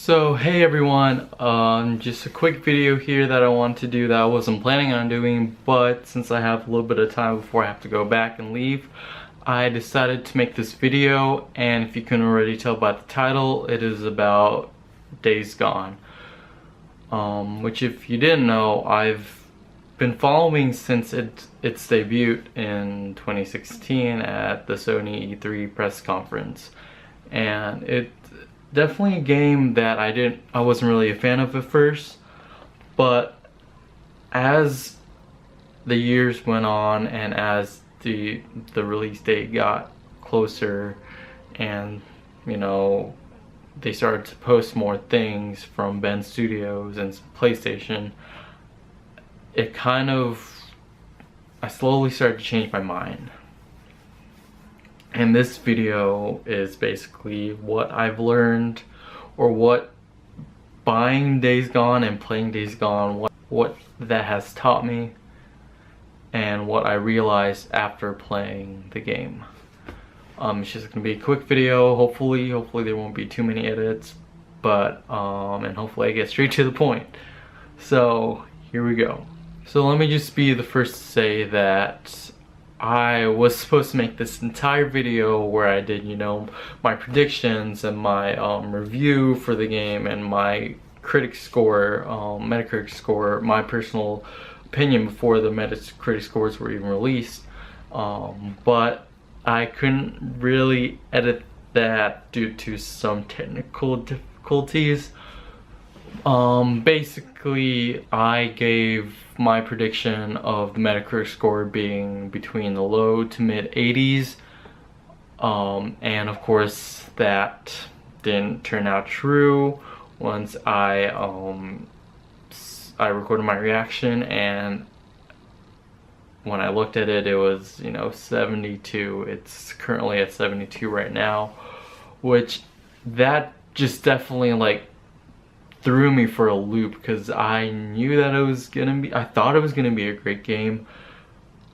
So hey everyone, just a quick video here that I want to do that I wasn't planning on doing, but since I have a little bit of time before I have to go back and leave, I decided to make this video. And if you couldn't already tell by the title, it is about Days Gone, which if you didn't know, I've been following since its debut in 2016 at the Sony E3 press conference. And it's definitely a game that I wasn't really a fan of at first, but as the years went on and as the release date got closer, and they started to post more things from Ben Studios and PlayStation, I slowly started to change my mind. And this video is basically what I've learned, or what buying Days Gone and playing Days Gone, what that has taught me, and what I realized after playing the game. It's just gonna be a quick video. Hopefully there won't be too many edits, but and hopefully I get straight to the point. So here we go. So let me just be the first to say that I was supposed to make this entire video where I did, my predictions and my review for the game and my critic score, Metacritic score, my personal opinion before the Metacritic scores were even released. But I couldn't really edit that due to some technical difficulties. Basically, I gave my prediction of the Metacritic score being between the low to mid 80s, and of course that didn't turn out true once I recorded my reaction, and when I looked at it, it was 72. It's currently at 72 right now, which that just definitely threw me for a loop, because I knew that I thought it was gonna be a great game,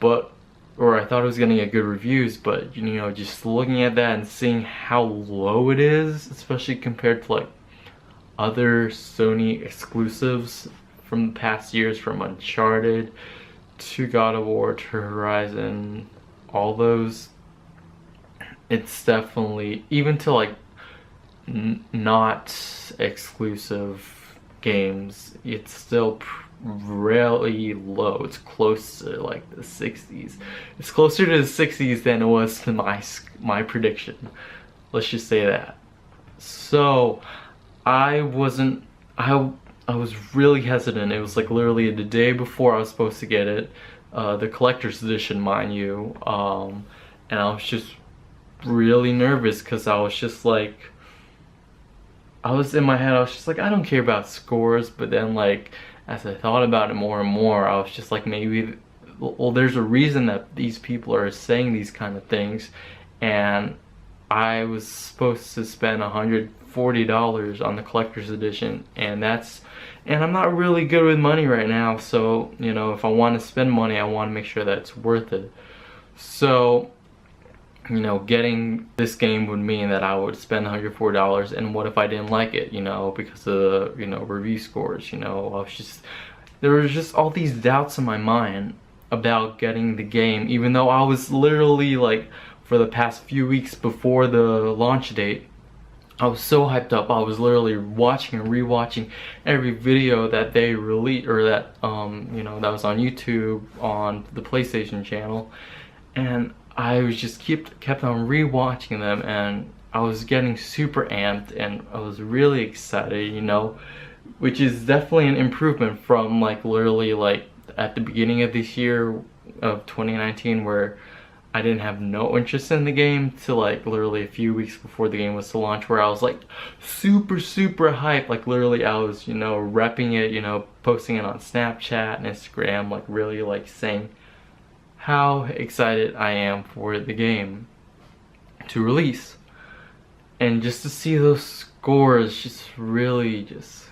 or I thought it was gonna get good reviews, but just looking at that and seeing how low it is, especially compared to other Sony exclusives from the past years, from Uncharted to God of War to Horizon, all those, it's definitely, even to not exclusive games, it's still really low. It's close to the 60s. It's closer to the 60s than it was to my prediction. Let's just say that. So I was really hesitant. It was literally the day before I was supposed to get it, the collector's edition, mind you, and I was just really nervous, because I was just in my head, I was just I don't care about scores. But then as I thought about it more and more, I was just maybe, well, there's a reason that these people are saying these kind of things, and I was supposed to spend $140 on the collector's edition, and I'm not really good with money right now, so if I want to spend money, I want to make sure that it's worth it. So getting this game would mean that I would spend $104, and what if I didn't like it, because of review scores, there was just all these doubts in my mind about getting the game, even though I was literally for the past few weeks before the launch date, I was so hyped up. I was literally watching and rewatching every video that they released, or that that was on YouTube, on the PlayStation channel, and I was just kept on rewatching them, and I was getting super amped, and I was really excited, which is definitely an improvement from literally at the beginning of this year of 2019, where I didn't have no interest in the game, to literally a few weeks before the game was to launch, where I was super hyped. Literally I was repping it, posting it on Snapchat and Instagram, really saying how excited I am for the game to release. And just to see those scores just really just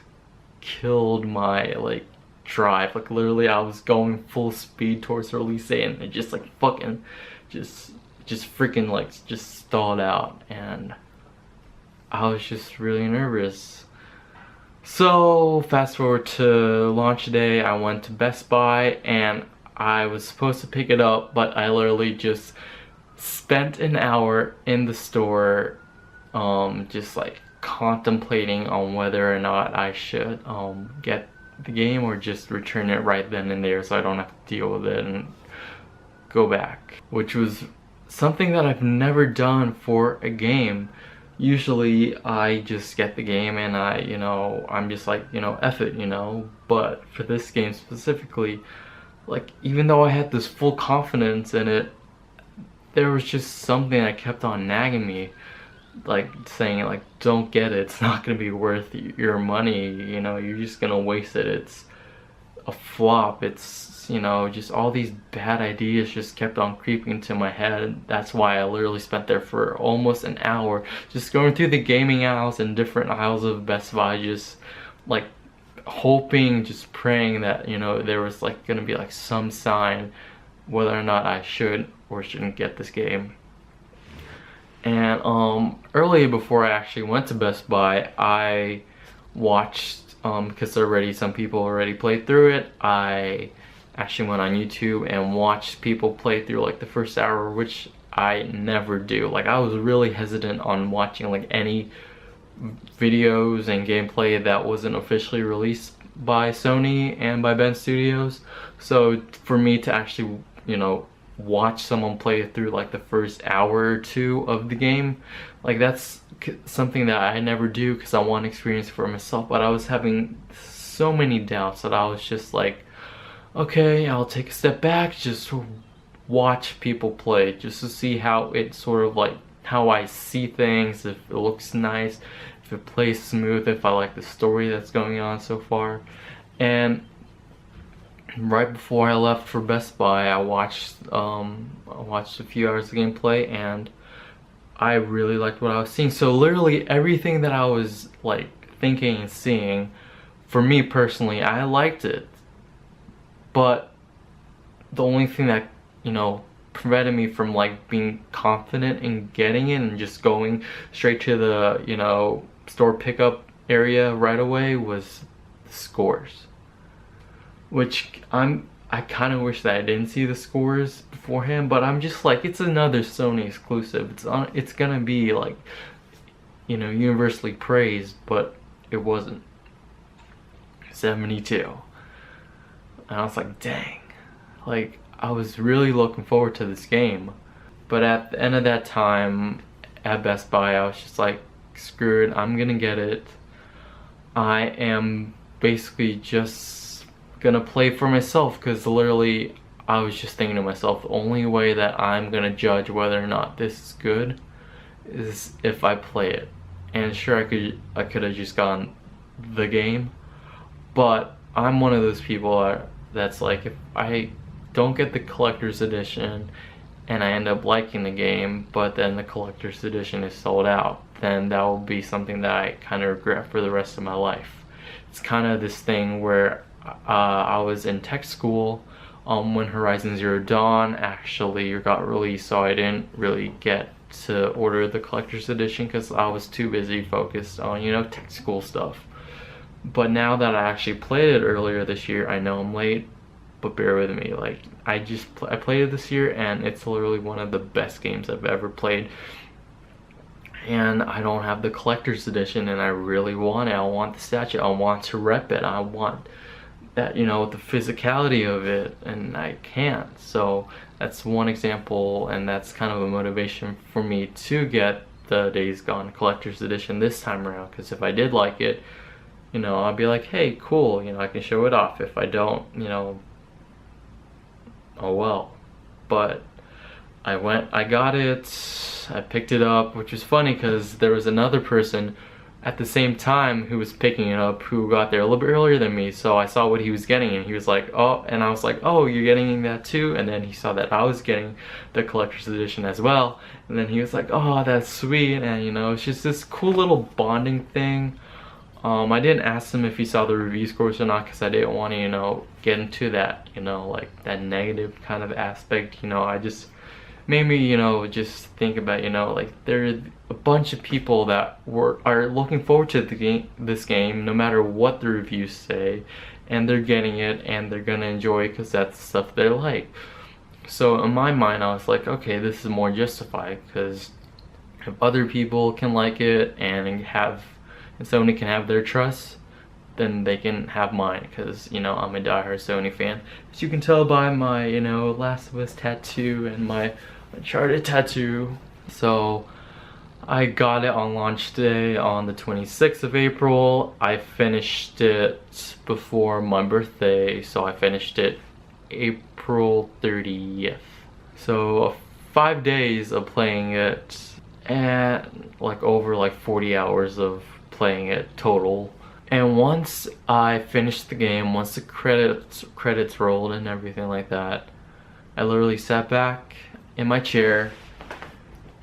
killed my drive. Literally I was going full speed towards the release date, and it just fucking just freaking just stalled out, and I was just really nervous. So fast forward to launch day, I went to Best Buy and I was supposed to pick it up, but I literally just spent an hour in the store, just like contemplating on whether or not I should get the game or just return it right then and there so I don't have to deal with it and go back, which was something that I've never done for a game. Usually I just get the game and I'm just like, F it, but for this game specifically, like, even though I had this full confidence in it, there was just something that kept on nagging me, like saying like, don't get it, it's not gonna be worth your money, you're just gonna waste it, it's a flop, it's just all these bad ideas just kept on creeping into my head. That's why I literally spent there for almost an hour just going through the gaming aisles and different aisles of Best Buy, just like hoping, just praying that there was like gonna be like some sign whether or not I should or shouldn't get this game. And early before I actually went to Best Buy, I watched, because some people already played through it, I actually went on YouTube and watched people play through like the first hour, which I never do. Like, I was really hesitant on watching like any videos and gameplay that wasn't officially released by Sony and by Ben Studios. So for me to actually, watch someone play through like the first hour or two of the game, like that's something that I never do because I want to experience it for myself. But I was having so many doubts that I was just like, okay, I'll take a step back, just watch people play, just to see how it sort of like, how I see things, if it looks nice, if it plays smooth, if I like the story that's going on so far. And right before I left for Best Buy, I watched a few hours of gameplay and I really liked what I was seeing. So literally everything that I was like thinking and seeing, for me personally, I liked it. But the only thing that, prevented me from like being confident in getting it and just going straight to the, store pickup area right away was the scores. Which I kind of wish that I didn't see the scores beforehand, but I'm just like, it's another Sony exclusive. It's gonna be like, universally praised, but it wasn't. 72. And I was like, dang. Like, I was really looking forward to this game. But at the end of that time at Best Buy, I was just like, screw it, I'm gonna get it. I am basically just gonna play for myself, because literally I was just thinking to myself, the only way that I'm gonna judge whether or not this is good is if I play it. And sure, I could have just gotten the game, but I'm one of those people that's like, if I don't get the collector's edition and I end up liking the game, but then the collector's edition is sold out, then that will be something that I kind of regret for the rest of my life. It's kind of this thing where I was in tech school when Horizon Zero Dawn actually got released, so I didn't really get to order the collector's edition because I was too busy focused on, tech school stuff. But now that I actually played it earlier this year, I know I'm late, but bear with me. Like, I played it this year and it's literally one of the best games I've ever played. And I don't have the collector's edition and I really want it. I want the statue, I want to rep it, I want that, the physicality of it, and I can't. So that's one example, and that's kind of a motivation for me to get the Days Gone collector's edition this time around, because if I did like it, I'll be like, hey, cool, I can show it off. If I don't, oh well. But I got it, I picked it up, which was funny because there was another person at the same time who was picking it up who got there a little bit earlier than me, so I saw what he was getting and he was like, oh, and I was like, oh, you're getting that too? And then he saw that I was getting the collector's edition as well, and then he was like, oh, that's sweet. And it's just this cool little bonding thing. I didn't ask him if he saw the review scores or not because I didn't want to, get into that, like that negative kind of aspect. I just made me, just think about, like a bunch of people that are looking forward to this game, no matter what the reviews say, and they're getting it and they're gonna enjoy it because that's the stuff they like. So in my mind, I was like, okay, this is more justified, because if other people can like it and Sony can have their trust, then they can have mine, because I'm a diehard Sony fan, as you can tell by my Last of Us tattoo and my Uncharted tattoo. So I got it on launch day on the 26th of April. I finished it before my birthday, so I finished it April 30th. So 5 days of playing it, and over 40 hours of playing it total. And once I finished the game, once the credits rolled and everything like that, I literally sat back in my chair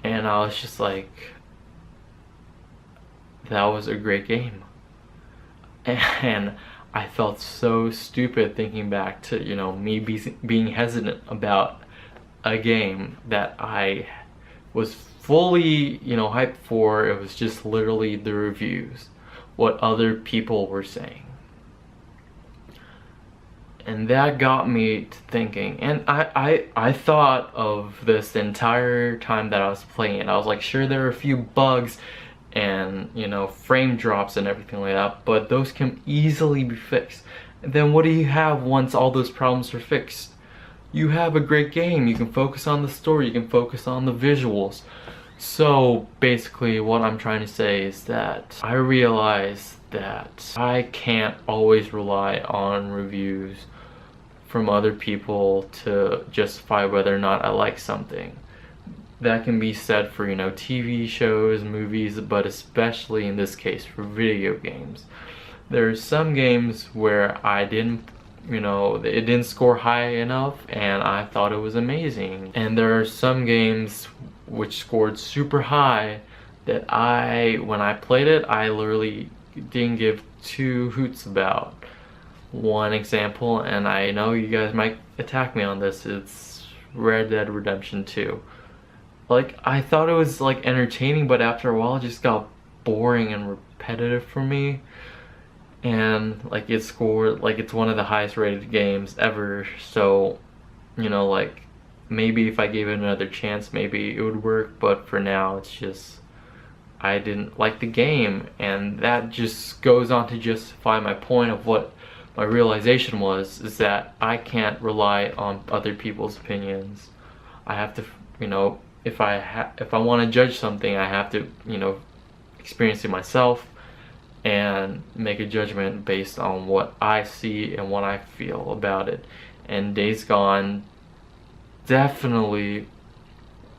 and I was just like, that was a great game. And I felt so stupid thinking back to me being hesitant about a game that I was fully hyped for. It was just literally the reviews, what other people were saying, and that got me to thinking. And I thought of this the entire time that I was playing it. I was like, sure, there are a few bugs and frame drops and everything like that, but those can easily be fixed. And then what do you have once all those problems are fixed? You have a great game. You can focus on the story, you can focus on the visuals. So basically what I'm trying to say is that I realize that I can't always rely on reviews from other people to justify whether or not I like something. That can be said for TV shows, movies, but especially in this case for video games. There's some games where I didn't it didn't score high enough and I thought it was amazing. And there are some games which scored super high that when I played it, I literally didn't give two hoots about. One example, and I know you guys might attack me on this, it's Red Dead Redemption 2. I thought it was entertaining, but after a while it just got boring and repetitive for me. And it scored, it's one of the highest rated games ever, so maybe if I gave it another chance, maybe it would work, but for now it's just, I didn't like the game. And that just goes on to justify my point of what my realization was, is that I can't rely on other people's opinions. I have to, if I want to judge something, I have to, experience it myself and make a judgment based on what I see and what I feel about it. And Days Gone definitely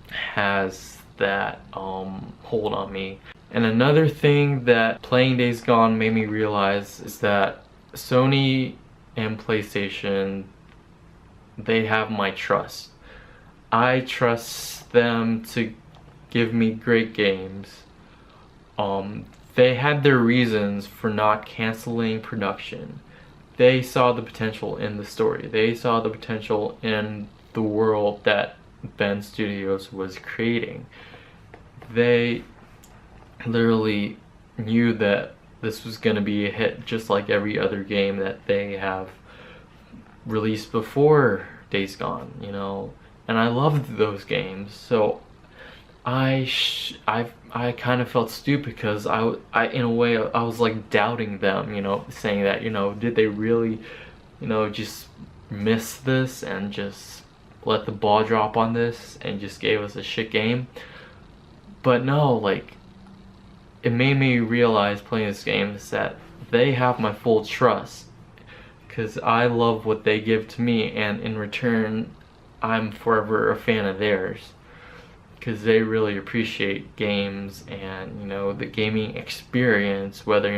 has that hold on me. And another thing that playing Days Gone made me realize is that Sony and PlayStation, they have my trust. I trust them to give me great games. They had their reasons for not canceling production. They saw the potential in the story. They saw the potential in the world that Ben Studios was creating. They literally knew that this was going to be a hit, just like every other game that they have released before Days Gone, and I loved those games. So I kind of felt stupid, because I in a way I was doubting them, saying that did they really just miss this and just let the ball drop on this and just gave us a shit game. But no, it made me realize playing this game is that they have my full trust, because I love what they give to me, and in return I'm forever a fan of theirs, because they really appreciate games and the gaming experience, whether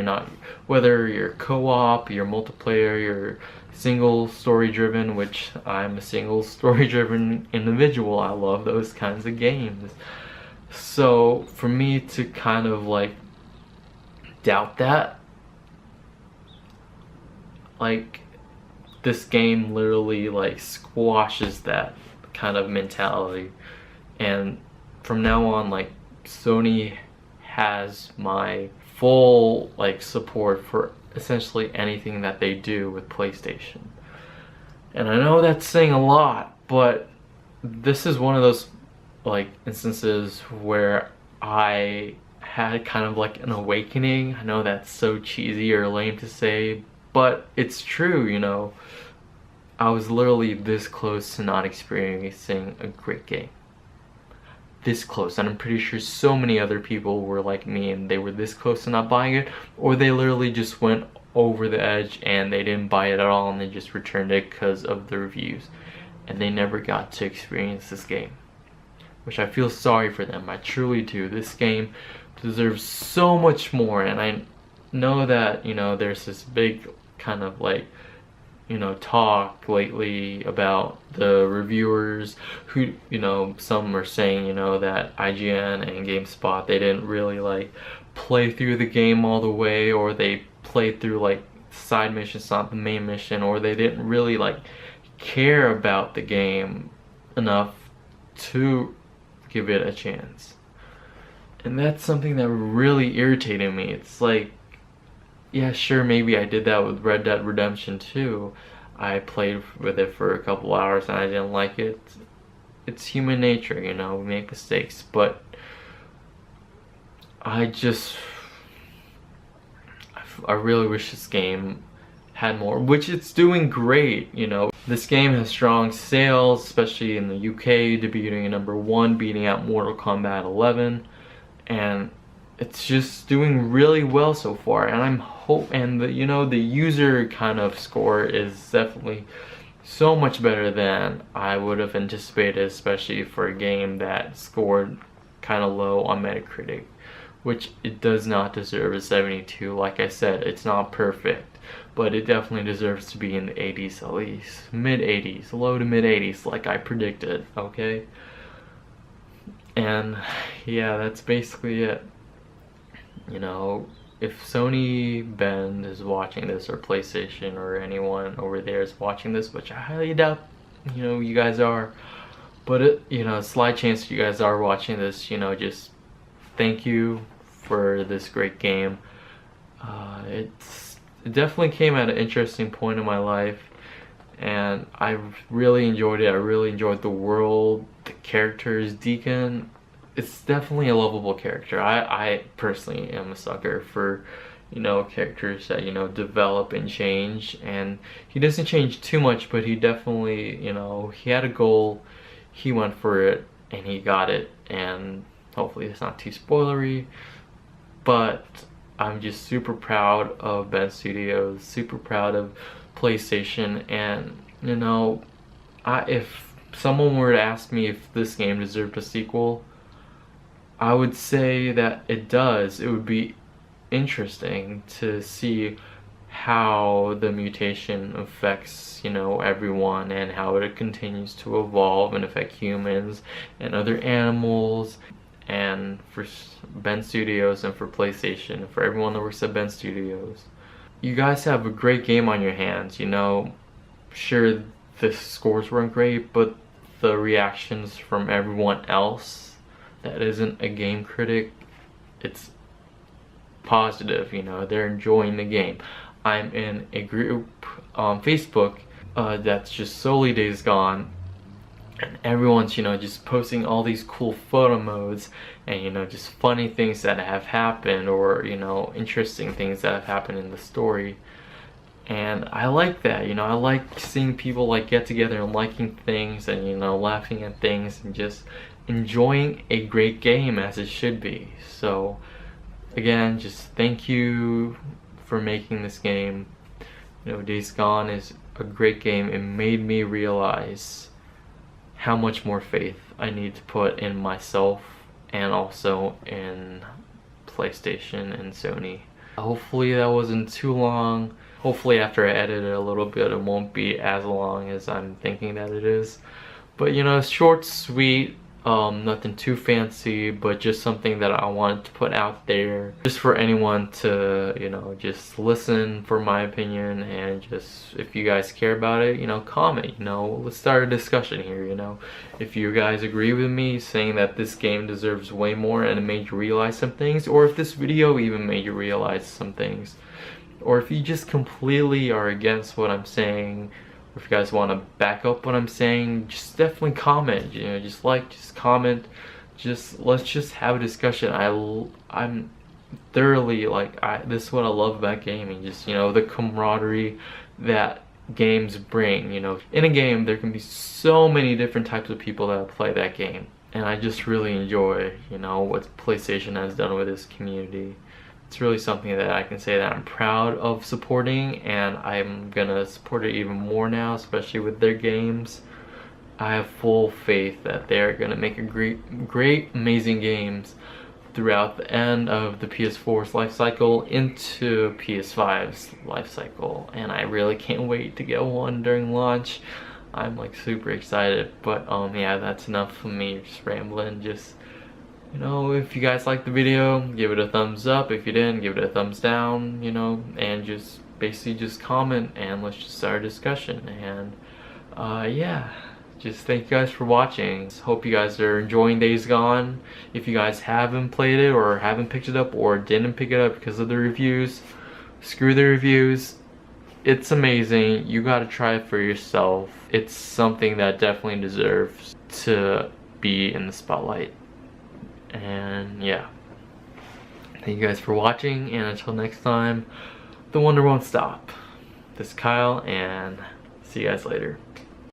you're co-op, you're multiplayer, you're single story driven, which I'm a single story driven individual. I love those kinds of games. So for me to kind of doubt that, this game literally squashes that kind of mentality. And from now on, Sony has my full like support for essentially anything that they do with PlayStation. And I know that's saying a lot, but this is one of those like instances where I had kind of like an awakening. I know that's so cheesy or lame to say, but it's true, you know. I was literally this close to not experiencing a great game. This close, and I'm pretty sure so many other people were like me and they were this close to not buying it, or they literally just went over the edge and they didn't buy it at all and they just returned it because of the reviews, and they never got to experience this game, which I feel sorry for them. I truly do. This game deserves so much more, and I know that, you know, there's this big kind of like, you know, talk lately about the reviewers who, you know, some are saying, you know, that IGN and GameSpot, they didn't really like play through the game all the way, or they played through like side missions, not the main mission, or they didn't really like care about the game enough to give it a chance. And that's something that really irritated me. It's like, yeah, sure, maybe I did that with Red Dead Redemption 2. I played with it for a couple hours and I didn't like it. It's human nature, you know, we make mistakes, but I really wish this game had more, which it's doing great, you know. This game has strong sales, especially in the UK, debuting at #1, beating out Mortal Kombat 11, and it's just doing really well so far. And and the, you know, the user kind of score is definitely so much better than I would have anticipated, especially for a game that scored kind of low on Metacritic, which it does not deserve a 72. Like I said, it's not perfect, but it definitely deserves to be in the 80s at least. Mid 80s, low to mid 80s, like I predicted, okay? And yeah, that's basically it. You know, if Sony Bend is watching this, or PlayStation, or anyone over there is watching this, which I highly doubt, you know, you guys are, but it, you know, slight chance you guys are watching this, you know, just thank you for this great game. It definitely came at an interesting point in my life, and I really enjoyed it. I really enjoyed the world, the characters. Deacon, it's definitely a lovable character. I personally am a sucker for, you know, characters that, you know, develop and change, and he doesn't change too much, but he definitely, you know, he had a goal, he went for it, and he got it. And hopefully it's not too spoilery, but I'm just super proud of Ben Studios, super proud of PlayStation. And, you know, if someone were to ask me if this game deserved a sequel, I would say that it does. It would be interesting to see how the mutation affects, you know, everyone, and how it continues to evolve and affect humans and other animals. And for Ben Studios and for PlayStation, for everyone that works at Ben Studios, you guys have a great game on your hands. You know, sure, the scores weren't great, but the reactions from everyone else that isn't a game critic, it's positive. You know, they're enjoying the game. I'm in a group on Facebook that's just solely Days Gone, and everyone's, you know, just posting all these cool photo modes, and, you know, just funny things that have happened, or, you know, interesting things that have happened in the story. And I like that, you know, I like seeing people like get together and liking things, and, you know, laughing at things, and just enjoying a great game as it should be. So again, just thank you for making this game. You know, Days Gone is a great game. It made me realize how much more faith I need to put in myself, and also in PlayStation and Sony. Hopefully that wasn't too long. Hopefully after I edit it a little bit, it won't be as long as I'm thinking that it is. But, you know, short, sweet, Nothing too fancy, but just something that I wanted to put out there just for anyone to, you know, just listen for my opinion, and just, if you guys care about it, you know, comment, you know, let's start a discussion here, you know. If you guys agree with me saying that this game deserves way more and it made you realize some things, or if this video even made you realize some things, or if you just completely are against what I'm saying, or if you guys want to back up what I'm saying, just definitely comment, you know, just like, just comment, just, let's just have a discussion. I'm thoroughly, like, this is what I love about gaming, just, you know, the camaraderie that games bring, you know. In a game, there can be so many different types of people that play that game, and I just really enjoy, you know, what PlayStation has done with this community. It's really something that I can say that I'm proud of supporting, and I'm gonna support it even more now, especially with their games. I have full faith that they're gonna make a great, amazing games throughout the end of the PS4's life cycle into PS5's life cycle, and I really can't wait to get one during launch. I'm like super excited. But yeah, that's enough for me just rambling. Just, you know, if you guys liked the video, give it a thumbs up. If you didn't, give it a thumbs down, you know, and just basically just comment, and let's just start a discussion. And yeah, just thank you guys for watching. Hope you guys are enjoying Days Gone. If you guys haven't played it, or haven't picked it up, or didn't pick it up because of the reviews, screw the reviews. It's amazing. You gotta try it for yourself. It's something that definitely deserves to be in the spotlight. And yeah, thank you guys for watching, and until next time, the wonder won't stop. This is Kyle, and see you guys later.